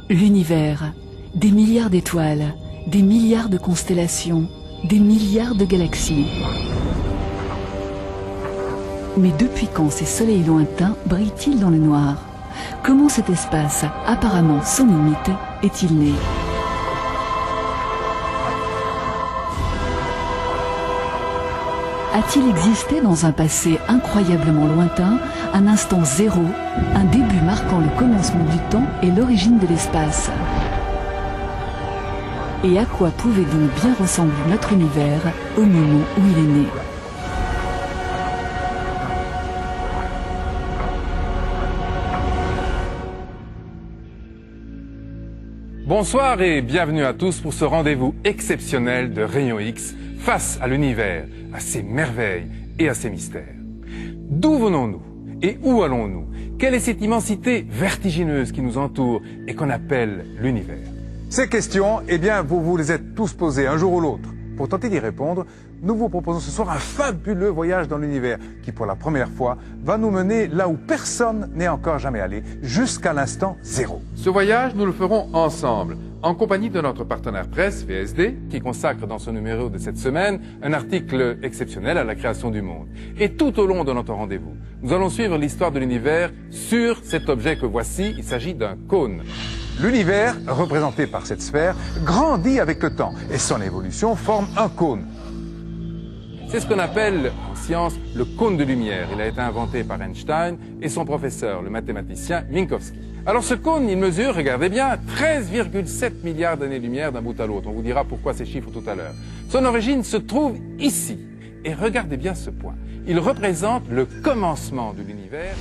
L'univers, des milliards d'étoiles, des milliards de constellations, des milliards de galaxies. Mais depuis quand ces soleils lointains brillent-ils dans le noir? Comment cet espace, apparemment sans limite, est-il né? A-t-il existé dans un passé incroyablement lointain, un instant zéro, un début marquant le commencement du temps et l'origine de l'espace? Et à quoi pouvait donc bien ressembler notre univers au moment où il est né? Bonsoir et bienvenue à tous pour ce rendez-vous exceptionnel de Rayon X face à l'univers, à ses merveilles et à ses mystères. D'où venons-nous et où allons-nous? Quelle est cette immensité vertigineuse qui nous entoure et qu'on appelle l'univers? Ces questions, eh bien, vous vous les êtes tous posées un jour ou l'autre. Pour tenter d'y répondre, nous vous proposons ce soir un fabuleux voyage dans l'univers qui, pour la première fois, va nous mener là où personne n'est encore jamais allé, jusqu'à l'instant zéro. Ce voyage, nous le ferons ensemble, en compagnie de notre partenaire presse, VSD, qui consacre dans ce numéro de cette semaine un article exceptionnel à la création du monde. Et tout au long de notre rendez-vous, nous allons suivre l'histoire de l'univers sur cet objet que voici. Il s'agit d'un cône. L'univers, représenté par cette sphère, grandit avec le temps et son évolution forme un cône. C'est ce qu'on appelle en science le cône de lumière. Il a été inventé par Einstein et son professeur, le mathématicien Minkowski. Alors ce cône, il mesure, regardez bien, 13,7 milliards d'années-lumière d'un bout à l'autre. On vous dira pourquoi ces chiffres tout à l'heure. Son origine se trouve ici. Et regardez bien ce point. Il représente le commencement de l'univers.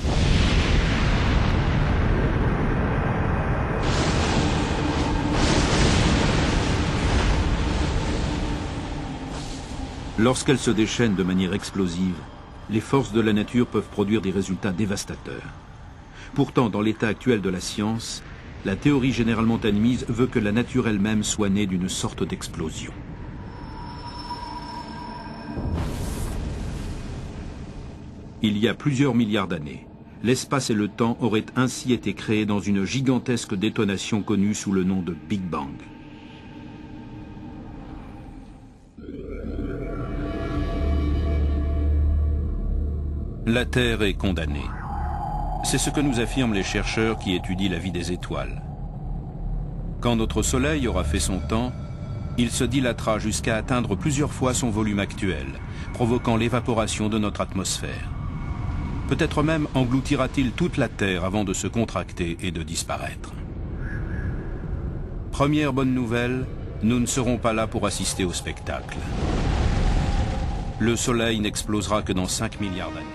Lorsqu'elle se déchaîne de manière explosive, les forces de la nature peuvent produire des résultats dévastateurs. Pourtant, dans l'état actuel de la science, la théorie généralement admise veut que la nature elle-même soit née d'une sorte d'explosion. Il y a plusieurs milliards d'années, l'espace et le temps auraient ainsi été créés dans une gigantesque détonation connue sous le nom de Big Bang. La Terre est condamnée. C'est ce que nous affirment les chercheurs qui étudient la vie des étoiles. Quand notre Soleil aura fait son temps, il se dilatera jusqu'à atteindre plusieurs fois son volume actuel, provoquant l'évaporation de notre atmosphère. Peut-être même engloutira-t-il toute la Terre avant de se contracter et de disparaître. Première bonne nouvelle, nous ne serons pas là pour assister au spectacle. Le Soleil n'explosera que dans 5 milliards d'années.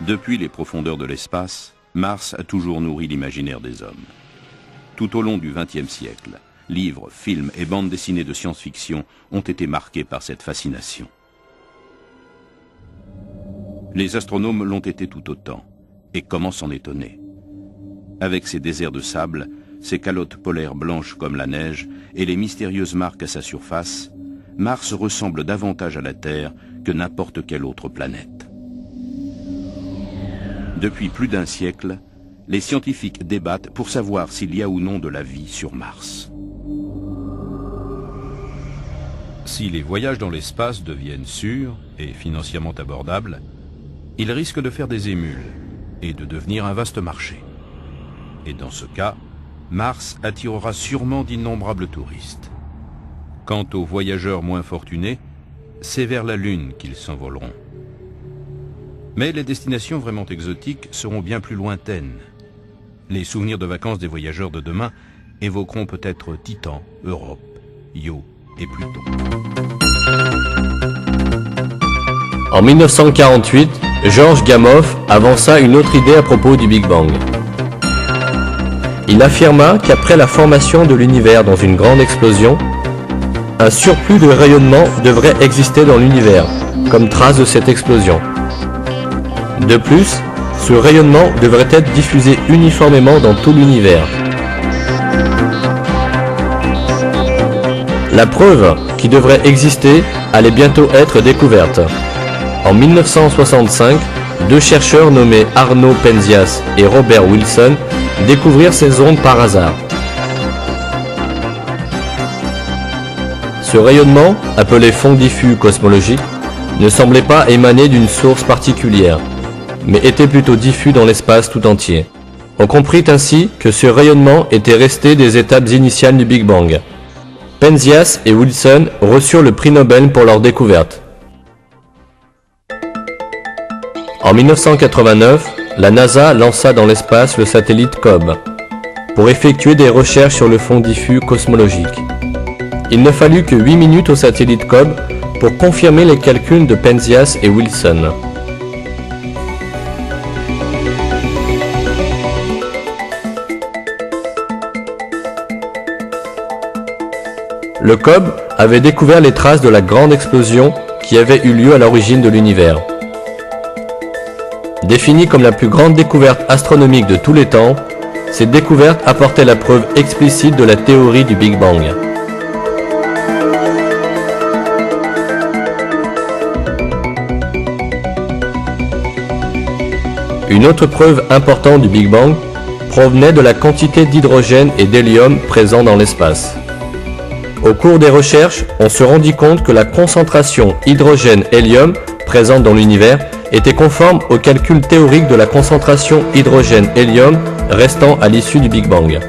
Depuis les profondeurs de l'espace, Mars a toujours nourri l'imaginaire des hommes. Tout au long du XXe siècle, livres, films et bandes dessinées de science-fiction ont été marqués par cette fascination. Les astronomes l'ont été tout autant. Et comment s'en étonner? Avec ses déserts de sable, ses calottes polaires blanches comme la neige et les mystérieuses marques à sa surface, Mars ressemble davantage à la Terre que n'importe quelle autre planète. Depuis plus d'un siècle, les scientifiques débattent pour savoir s'il y a ou non de la vie sur Mars. Si les voyages dans l'espace deviennent sûrs et financièrement abordables, ils risquent de faire des émules et de devenir un vaste marché. Et dans ce cas, Mars attirera sûrement d'innombrables touristes. Quant aux voyageurs moins fortunés, c'est vers la Lune qu'ils s'envoleront. Mais les destinations vraiment exotiques seront bien plus lointaines. Les souvenirs de vacances des voyageurs de demain évoqueront peut-être Titan, Europe, Io et Pluton. En 1948, Georges Gamow avança une autre idée à propos du Big Bang. Il affirma qu'après la formation de l'univers dans une grande explosion, un surplus de rayonnement devrait exister dans l'univers, comme trace de cette explosion. De plus, ce rayonnement devrait être diffusé uniformément dans tout l'univers. La preuve qui devrait exister allait bientôt être découverte. En 1965, deux chercheurs nommés Arno Penzias et Robert Wilson découvrirent ces ondes par hasard. Ce rayonnement, appelé fond diffus cosmologique, ne semblait pas émaner d'une source particulière, mais était plutôt diffus dans l'espace tout entier. On comprit ainsi que ce rayonnement était resté des étapes initiales du Big Bang. Penzias et Wilson reçurent le prix Nobel pour leur découverte. En 1989, la NASA lança dans l'espace le satellite COBE pour effectuer des recherches sur le fond diffus cosmologique. Il ne fallut que 8 minutes au satellite COBE pour confirmer les calculs de Penzias et Wilson. Le COBE avait découvert les traces de la grande explosion qui avait eu lieu à l'origine de l'univers. Définie comme la plus grande découverte astronomique de tous les temps, cette découverte apportait la preuve explicite de la théorie du Big Bang. Une autre preuve importante du Big Bang provenait de la quantité d'hydrogène et d'hélium présents dans l'espace. Au cours des recherches, on se rendit compte que la concentration hydrogène-hélium présente dans l'univers était conforme au calcul théorique de la concentration hydrogène-hélium restant à l'issue du Big Bang.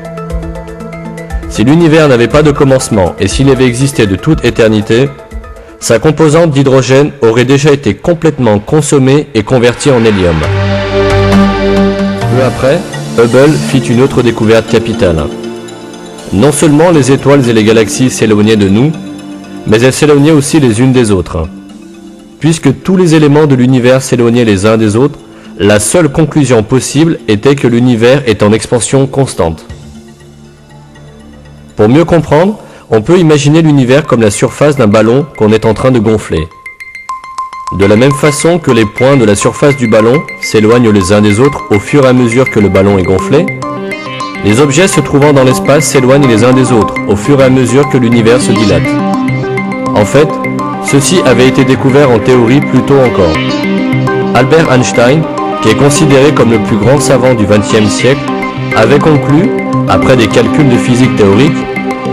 Si l'univers n'avait pas de commencement et s'il avait existé de toute éternité, sa composante d'hydrogène aurait déjà été complètement consommée et convertie en hélium. Peu après, Hubble fit une autre découverte capitale. Non seulement les étoiles et les galaxies s'éloignaient de nous, mais elles s'éloignaient aussi les unes des autres. Puisque tous les éléments de l'univers s'éloignaient les uns des autres, la seule conclusion possible était que l'univers est en expansion constante. Pour mieux comprendre, on peut imaginer l'univers comme la surface d'un ballon qu'on est en train de gonfler. De la même façon que les points de la surface du ballon s'éloignent les uns des autres au fur et à mesure que le ballon est gonflé, les objets se trouvant dans l'espace s'éloignent les uns des autres au fur et à mesure que l'univers se dilate. En fait, ceci avait été découvert en théorie plus tôt encore. Albert Einstein, qui est considéré comme le plus grand savant du XXe siècle, avait conclu, après des calculs de physique théorique,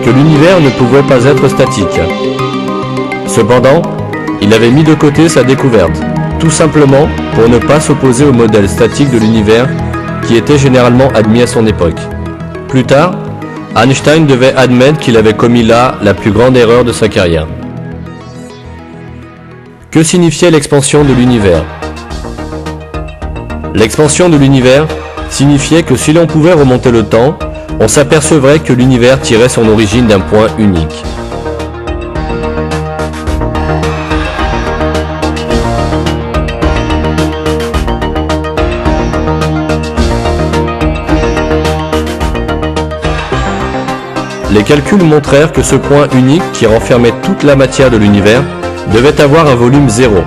que l'univers ne pouvait pas être statique. Cependant, il avait mis de côté sa découverte, tout simplement pour ne pas s'opposer au modèle statique de l'univers qui était généralement admis à son époque. Plus tard, Einstein devait admettre qu'il avait commis là la plus grande erreur de sa carrière. Que signifiait l'expansion de l'univers? L'expansion de l'univers signifiait que si l'on pouvait remonter le temps, on s'apercevrait que l'univers tirait son origine d'un point unique. Les calculs montrèrent que ce point unique qui renfermait toute la matière de l'univers devait avoir un volume zéro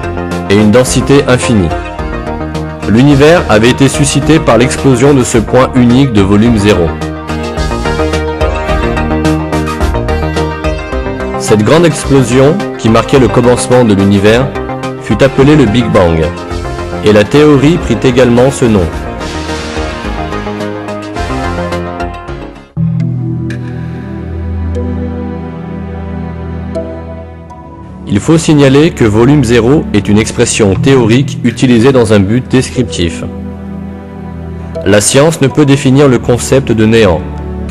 et une densité infinie. L'univers avait été suscité par l'explosion de ce point unique de volume zéro. Cette grande explosion, qui marquait le commencement de l'univers, fut appelée le Big Bang, et la théorie prit également ce nom. Il faut signaler que volume zéro est une expression théorique utilisée dans un but descriptif. La science ne peut définir le concept de néant,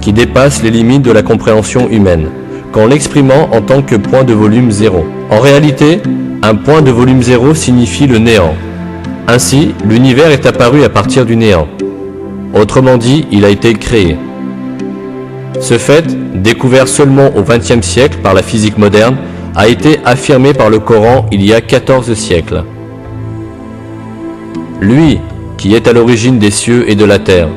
qui dépasse les limites de la compréhension humaine, qu'en l'exprimant en tant que point de volume zéro. En réalité, un point de volume zéro signifie le néant. Ainsi, l'univers est apparu à partir du néant. Autrement dit, il a été créé. Ce fait, découvert seulement au XXe siècle par la physique moderne, a été affirmé par le Coran il y a 14 siècles. Lui, qui est à l'origine des cieux et de la terre,